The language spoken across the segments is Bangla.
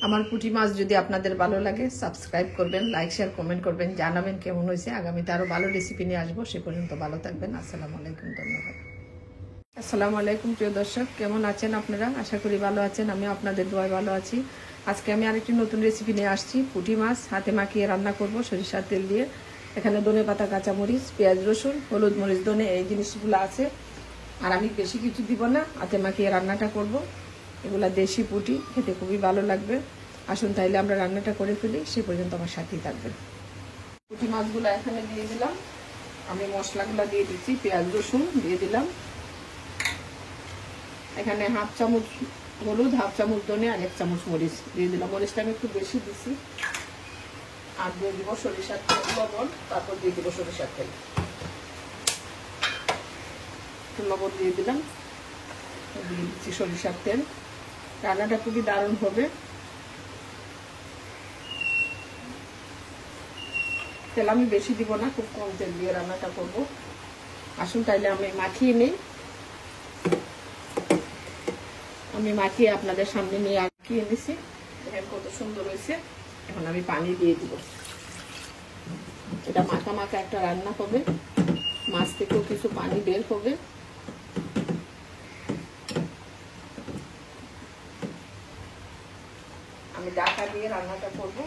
আমার পুঁটি মাছ যদি আপনাদের ভালো লাগে সাবস্ক্রাইব করবেন, লাইক শেয়ার কমেন্ট করবেন, জানাবেন কেমন হয়েছে। আগামীতে আরো ভালো রেসিপি নিয়ে আসবো। সে পর্যন্ত ভালো থাকবেন। আসসালামু আলাইকুম, ধন্যবাদ। আসসালামু আলাইকুম প্রিয় দর্শক, কেমন আছেন আপনারা? আশা করি ভালো আছেন। আমি আপনাদের দোয়ায় ভালো আছি। আজকে আমি আরেকটি নতুন রেসিপি নিয়ে আসছি। পুঁটি মাছ হাতে মাখিয়ে রান্না করব সরিষার তেল দিয়ে। এখানে ধনেপাতা, কাঁচামরিচ, পেঁয়াজ, রসুন, হলুদ, মরিচ, ধনে এই জিনিসগুলো আছে। আর আমি বেশি কিছু দিব না, হাতে মাখিয়ে রান্নাটা করব। এগুলা দেশি পুঁটি, খেতে খুবই ভালো লাগবে। আসুন তাইলে আমরা রান্নাটা করে ফেলি। সে পর্যন্ত আমার সাথেই থাকবেন। পুঁটি মাছগুলো এখানে দিয়ে দিলাম। আমি মশলাগুলো দিয়ে দিচ্ছি। পেঁয়াজ, রসুন দিয়ে দিলাম। এখানে হাফ চামচ হলুদ, হাফ চামচ ধনে আর 1 চামচ মরিচ দিয়ে দিলাম। মরিচটা আমি একটু বেশি দিছি। আর দিয়ে দিব সরিষার তেল, লবণ, তারপর দিয়ে দিব সরিষার তেল, একটু লবণ দিয়ে দিলাম, দিয়ে দিচ্ছি সরিষার তেল। রান্নাটা খুবই দারুণ হবে। তেল আমি বেশি দিব না, খুব কম তেল দিয়ে রান্নাটা করব। আসুন তাইলে আমি মাখিয়ে নিই। আমি মাখিয়ে আপনাদের সামনে নিয়ে আঁকিয়ে নিছি। দেখেন কত সুন্দর হয়েছে। এখন আমি পানি দিয়ে দিব। এটা মাখা মাখা একটা রান্না হবে। মাছ থেকেও কিছু পানি বের হবে। আমি ঢাকা দিয়ে রান্নাটা করব।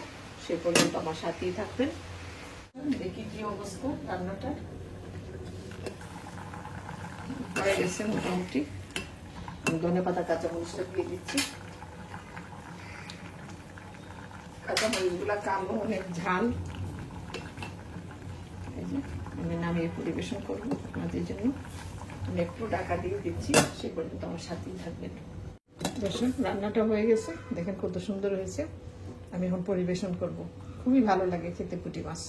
সে পর্যন্ত আমার সাথেই থাকবেন। দেখি কি অবস্থা রান্নাটা। হয়ে গেছে মোটামুটি। ধনেপাতা, কাঁচামরিচটা দিয়ে দিচ্ছি। কাঁচামরিচগুলা কালো, অনেক ঝাল। আমি নামিয়ে পরিবেশন করবো আপনাদের জন্য। আমি একটু ঢাকা দিয়ে দিচ্ছি। সে পর্যন্ত আমার সাথেই থাকবেন। দেখুন রান্নাটা হয়ে গেছে। দেখেন কত সুন্দর হয়েছে। আমি এখন পরিবেশন করব। খুবই ভালো লাগে খেতে পুঁটি মাছ।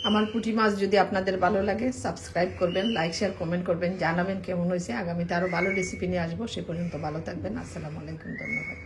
আমার পুঁটি মাছ যদি আপনাদের ভালো লাগে সাবস্ক্রাইব করবেন, লাইক শেয়ার কমেন্ট করবেন, জানাবেন কেমন হয়েছে। আগামীতে আরো ভালো রেসিপি নিয়ে আসবো। সে পর্যন্ত ভালো থাকবেন। আসসালামু আলাইকুম, ধন্যবাদ।